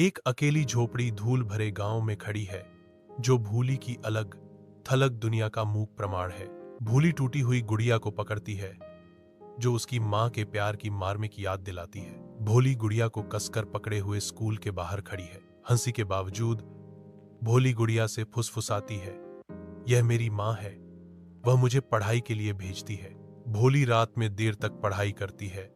एक अकेली झोपड़ी धूल भरे गांव में खड़ी है, जो भोली की अलग थलग दुनिया का मूक प्रमाण है। भोली टूटी हुई गुड़िया को पकड़ती है, जो उसकी मां के प्यार की मार्मिक याद दिलाती है। भोली गुड़िया को कसकर पकड़े हुए स्कूल के बाहर खड़ी है। हंसी के बावजूद भोली गुड़िया से फुसफुसाती है, यह मेरी मां है, वह मुझे पढ़ाई के लिए भेजती है। भोली रात में देर तक पढ़ाई करती है।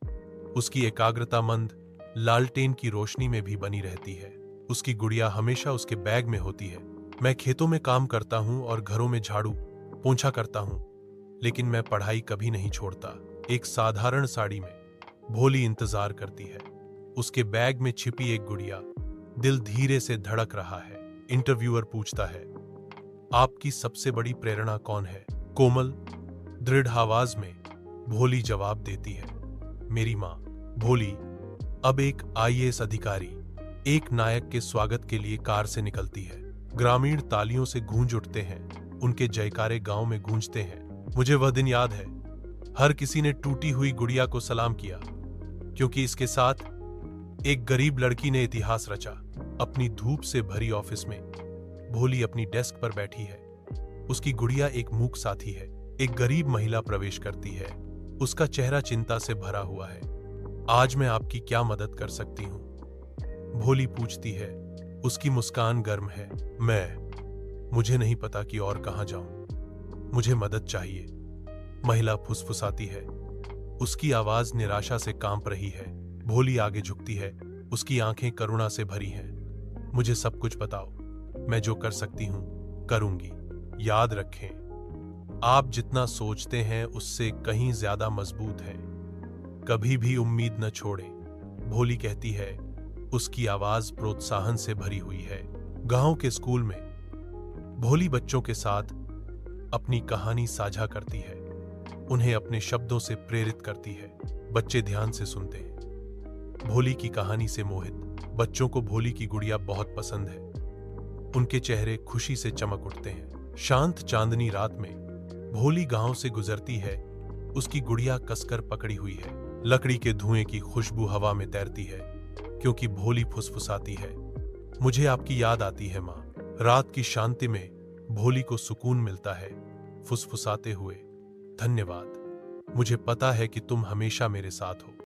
उसकी एकाग्रता मंद लालटेन की रोशनी में भी बनी रहती है। उसकी गुड़िया हमेशा उसके बैग में होती है। मैं खेतों में काम करता हूं और घरों में झाड़ू पोंछा करता हूं, लेकिन मैं पढ़ाई कभी नहीं छोड़ता। एक साधारण साड़ी में भोली इंतजार करती है। उसके बैग में छिपी एक गुड़िया। दिल धीरे से धड़क रहा है। इंटरव्यूअर पूछता है, आपकी सबसे बड़ी प्रेरणा कौन है? कोमल दृढ़ आवाज में भोली जवाब देती है, मेरी मां। भोली अब एक आईएएस अधिकारी, एक नायक के स्वागत के लिए कार से निकलती है। ग्रामीण तालियों से गूंज उठते हैं, उनके जयकारे गांव में गूंजते हैं। मुझे वह दिन याद है, हर किसी ने टूटी हुई गुड़िया को सलाम किया, क्योंकि इसके साथ एक गरीब लड़की ने इतिहास रचा। अपनी धूप से भरी ऑफिस में भोली अपनी डेस्क पर बैठी है। उसकी गुड़िया एक मूक साथी है। एक गरीब महिला प्रवेश करती है। उसका चेहरा चिंता से भरा हुआ है। आज मैं आपकी क्या मदद कर सकती हूं? भोली पूछती है। उसकी मुस्कान गर्म है। मुझे नहीं पता कि और कहां जाऊं, मुझे मदद चाहिए। महिला फुसफुसाती है। उसकी आवाज निराशा से कांप रही है। भोली आगे झुकती है। उसकी आंखें करुणा से भरी हैं। मुझे सब कुछ बताओ, मैं जो कर सकती हूं करूंगी। याद रखें, आप जितना सोचते हैं उससे कहीं ज्यादा मजबूत है। कभी भी उम्मीद न छोड़ें, भोली कहती है। उसकी आवाज प्रोत्साहन से भरी हुई है। गांव के स्कूल में भोली बच्चों के साथ अपनी कहानी साझा करती है। उन्हें अपने शब्दों से प्रेरित करती है। बच्चे ध्यान से सुनते हैं, भोली की कहानी से मोहित। बच्चों को भोली की गुड़िया बहुत पसंद है। उनके चेहरे खुशी से चमक उठते हैं। शांत चांदनी रात में भोली गांव से गुजरती है। उसकी गुड़िया कसकर पकड़ी हुई है। लकड़ी के धुएं की खुशबू हवा में तैरती है, क्योंकि भोली फुसफुसाती है, मुझे आपकी याद आती है मां। रात की शांति में भोली को सुकून मिलता है, फुसफुसाते हुए, धन्यवाद, मुझे पता है कि तुम हमेशा मेरे साथ हो।